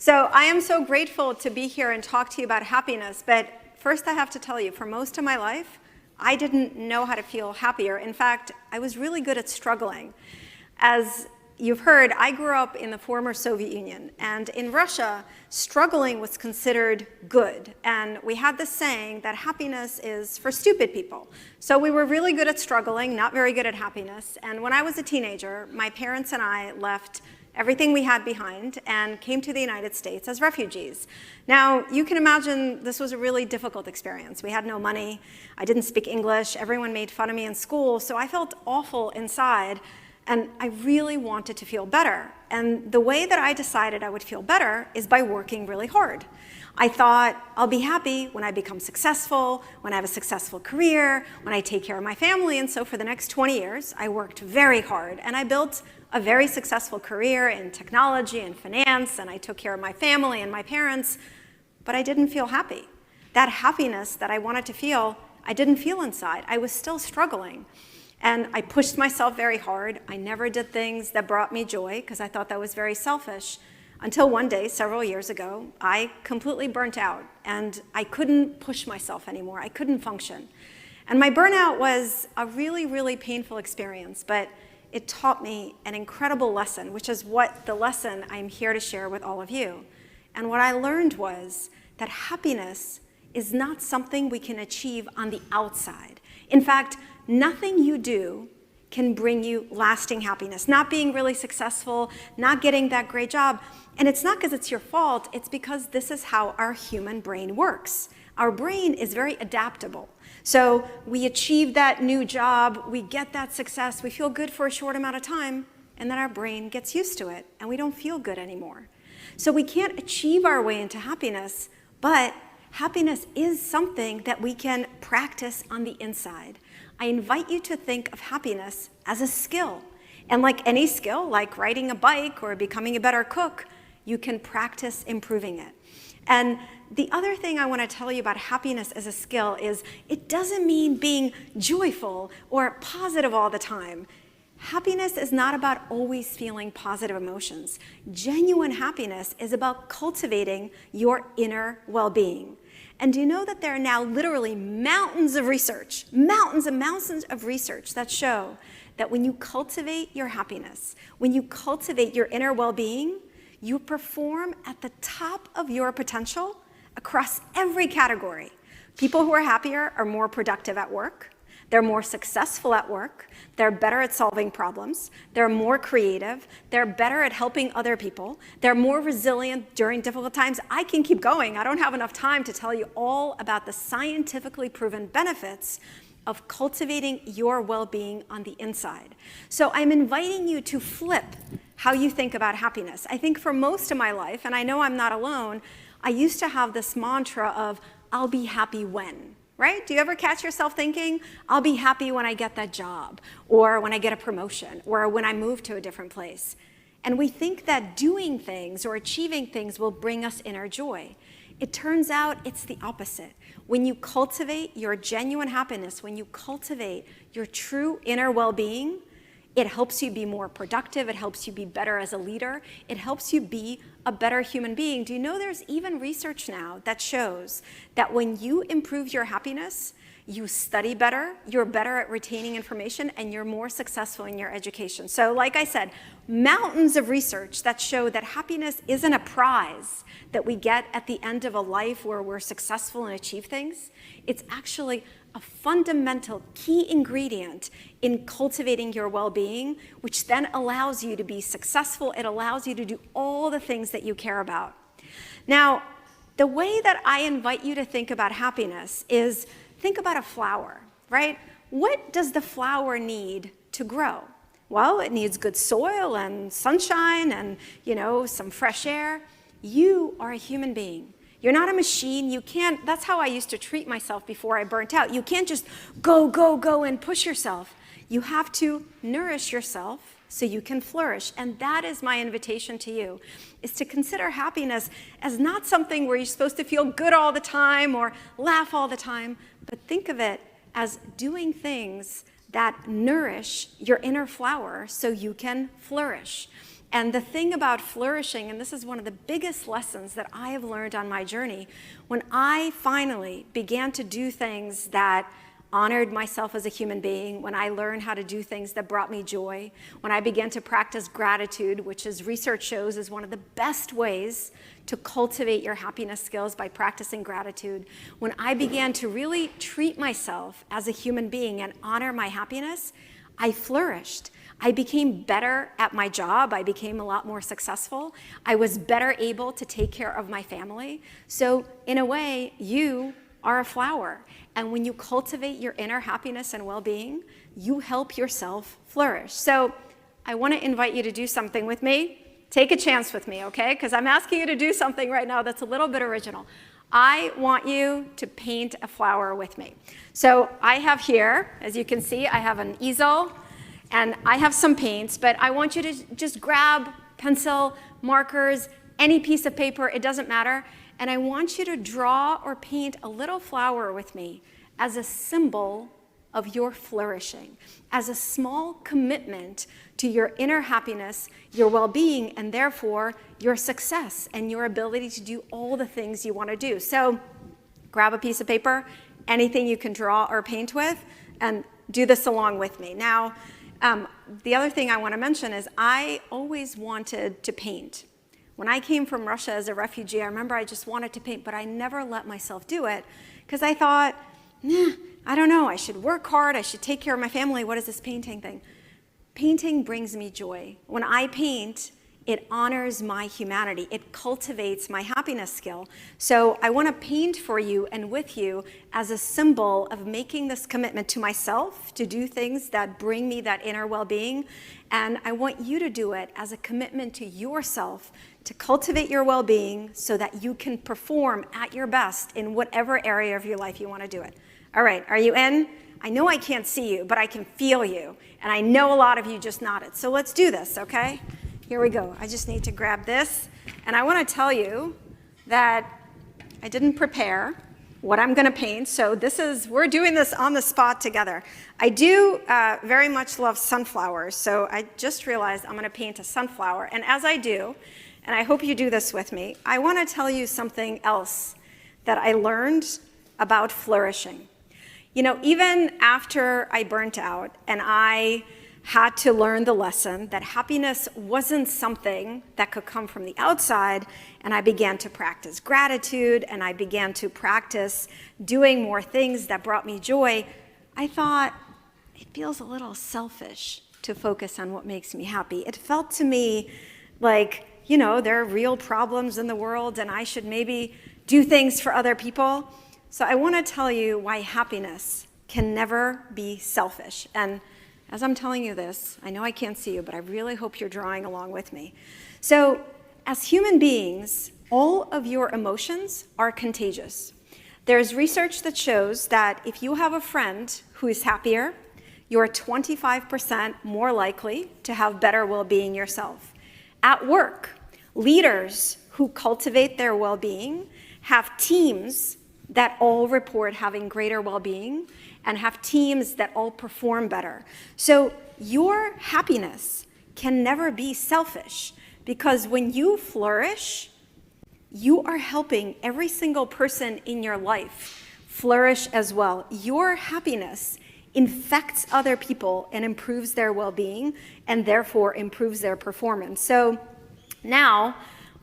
So I am so grateful to be here and talk to you about happiness, but first I have to tell you, for most of my life, I didn't know how to feel happier. In fact, I was really good at struggling. As you've heard, I grew up in the former Soviet Union, and in Russia, struggling was considered good. And we had this saying that happiness is for stupid people. So we were really good at struggling, not very good at happiness. And when I was a teenager, my parents and I left everything we had behind and came to the United States as refugees. Now, you can imagine this was a really difficult experience. We had no money. I didn't speak English. Everyone made fun of me in school. So I felt awful inside. And I really wanted to feel better. And the way that I decided I would feel better is by working really hard. I thought, I'll be happy when I become successful, when I have a successful career, when I take care of my family. And so for the next 20 years, I worked very hard. And I built a very successful career in technology and finance. And I took care of my family and my parents. But I didn't feel happy. That happiness that I wanted to feel, I didn't feel inside. I was still struggling. And I pushed myself very hard. I never did things that brought me joy because I thought that was very selfish. Until one day, several years ago, I completely burnt out and I couldn't push myself anymore. I couldn't function. And my burnout was a really, really painful experience, but it taught me an incredible lesson, which is what the lesson I'm here to share with all of you. And what I learned was that happiness is not something we can achieve on the outside. In fact, nothing you do can bring you lasting happiness. Not being really successful, not getting that great job. And it's not because it's your fault, it's because this is how our human brain works. Our brain is very adaptable. So we achieve that new job, we get that success, we feel good for a short amount of time, and then our brain gets used to it, and we don't feel good anymore. So we can't achieve our way into happiness, but happiness is something that we can practice on the inside. I invite you to think of happiness as a skill. And like any skill, like riding a bike or becoming a better cook, you can practice improving it. And the other thing I want to tell you about happiness as a skill is it doesn't mean being joyful or positive all the time. Happiness is not about always feeling positive emotions. Genuine happiness is about cultivating your inner well-being. And do you know that there are now literally mountains of research, mountains and mountains of research that show that when you cultivate your happiness, when you cultivate your inner well-being, you perform at the top of your potential across every category. People who are happier are more productive at work. They're more successful at work. They're better at solving problems. They're more creative. They're better at helping other people. They're more resilient during difficult times. I can keep going. I don't have enough time to tell you all about the scientifically proven benefits of cultivating your well-being on the inside. So I'm inviting you to flip how you think about happiness. I think for most of my life, and I know I'm not alone, I used to have this mantra of, I'll be happy when. Right? Do you ever catch yourself thinking, I'll be happy when I get that job, or when I get a promotion, or when I move to a different place? And we think that doing things or achieving things will bring us inner joy. It turns out it's the opposite. When you cultivate your genuine happiness, when you cultivate your true inner well-being, it helps you be more productive. It helps you be better as a leader. It helps you be a better human being. Do you know there's even research now that shows that when you improve your happiness, you study better, you're better at retaining information, and you're more successful in your education. So like I said, mountains of research that show that happiness isn't a prize that we get at the end of a life where we're successful and achieve things. It's actually a fundamental key ingredient in cultivating your well-being, which then allows you to be successful. It allows you to do all the things that you care about. Now, the way that I invite you to think about happiness is think about a flower, right? What does the flower need to grow? Well, it needs good soil and sunshine and, some fresh air. You are a human being. You're not a machine. You can't, that's how I used to treat myself before I burnt out. You can't just go, go, go and push yourself. You have to nourish yourself so you can flourish. And that is my invitation to you, is to consider happiness as not something where you're supposed to feel good all the time or laugh all the time, but think of it as doing things that nourish your inner flower so you can flourish. And the thing about flourishing, and this is one of the biggest lessons that I have learned on my journey, when I finally began to do things that honored myself as a human being, when I learned how to do things that brought me joy, when I began to practice gratitude, which as research shows is one of the best ways to cultivate your happiness skills by practicing gratitude, when I began to really treat myself as a human being and honor my happiness, I flourished. I became better at my job. I became a lot more successful. I was better able to take care of my family. So in a way, you are a flower. And when you cultivate your inner happiness and well-being, you help yourself flourish. So I want to invite you to do something with me. Take a chance with me, okay? Because I'm asking you to do something right now that's a little bit original. I want you to paint a flower with me. So I have here, as you can see, I have an easel, and I have some paints, but I want you to just grab pencil, markers, any piece of paper, it doesn't matter, and I want you to draw or paint a little flower with me as a symbol of your flourishing, as a small commitment to your inner happiness, your well-being, and therefore your success and your ability to do all the things you want to do. So grab a piece of paper, anything you can draw or paint with, and do this along with me. Now, the other thing I want to mention is I always wanted to paint. When I came from Russia as a refugee, I remember I just wanted to paint, but I never let myself do it because I thought, I don't know, I should work hard, I should take care of my family, what is this painting thing? Painting brings me joy. When I paint, it honors my humanity. It cultivates my happiness skill. So I want to paint for you and with you as a symbol of making this commitment to myself to do things that bring me that inner well-being. And I want you to do it as a commitment to yourself to cultivate your well-being so that you can perform at your best in whatever area of your life you want to do it. All right, are you in? I know I can't see you, but I can feel you. And I know a lot of you just nodded. So let's do this, okay? Here we go. I just need to grab this. And I want to tell you that I didn't prepare what I'm going to paint. So we're doing this on the spot together. I do very much love sunflowers. So I just realized I'm going to paint a sunflower. And as I do, and I hope you do this with me, I want to tell you something else that I learned about flourishing. You know, even after I burnt out and I had to learn the lesson that happiness wasn't something that could come from the outside, and I began to practice gratitude, and I began to practice doing more things that brought me joy, I thought, it feels a little selfish to focus on what makes me happy. It felt to me like, you know, there are real problems in the world, and I should maybe do things for other people. So I want to tell you why happiness can never be selfish. And as I'm telling you this, I know I can't see you, but I really hope you're drawing along with me. So as human beings, all of your emotions are contagious. There's research that shows that if you have a friend who is happier, you're 25% more likely to have better well-being yourself. At work, leaders who cultivate their well-being have teams that all report having greater well-being and have teams that all perform better. So your happiness can never be selfish because when you flourish, you are helping every single person in your life flourish as well. Your happiness infects other people and improves their well-being and therefore improves their performance. So now,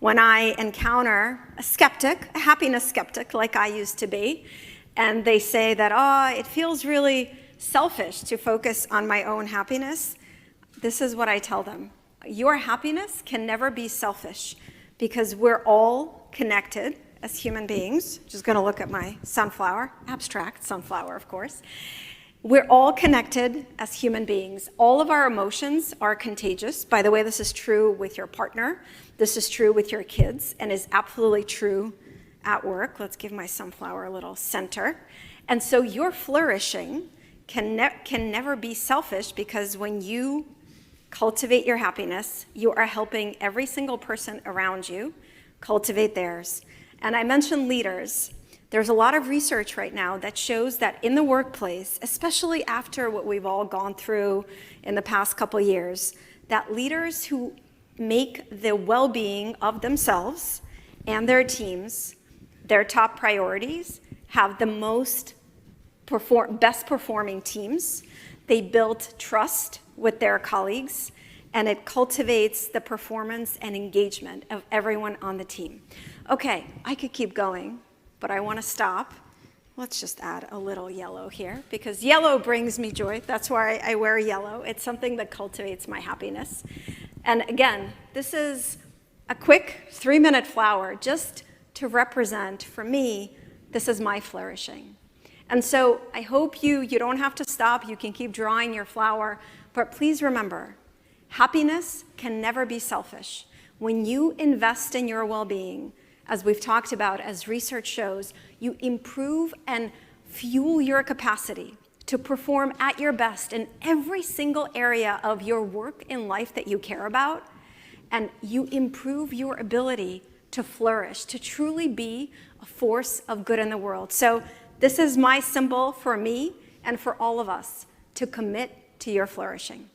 when I encounter a skeptic, a happiness skeptic like I used to be, and they say that, it feels really selfish to focus on my own happiness, this is what I tell them. Your happiness can never be selfish because we're all connected as human beings. Just going to look at my sunflower, abstract sunflower, of course. We're all connected as human beings. All of our emotions are contagious. By the way, this is true with your partner. This is true with your kids and is absolutely true at work. Let's give my sunflower a little center. And so your flourishing can never be selfish because when you cultivate your happiness, you are helping every single person around you cultivate theirs. And I mentioned leaders. There's a lot of research right now that shows that in the workplace, especially after what we've all gone through in the past couple years, that leaders who make the well-being of themselves and their teams their top priorities, have the best performing teams. They build trust with their colleagues, and it cultivates the performance and engagement of everyone on the team. Okay, I could keep going, but I want to stop. Let's just add a little yellow here, because yellow brings me joy. That's why I wear yellow. It's something that cultivates my happiness. And again, this is a quick 3-minute flower just to represent, for me, this is my flourishing. And so I hope you don't have to stop. You can keep drawing your flower. But please remember, happiness can never be selfish. When you invest in your well-being, as we've talked about, as research shows, you improve and fuel your capacity to perform at your best in every single area of your work in life that you care about, and you improve your ability to flourish, to truly be a force of good in the world. So this is my symbol for me and for all of us, to commit to your flourishing.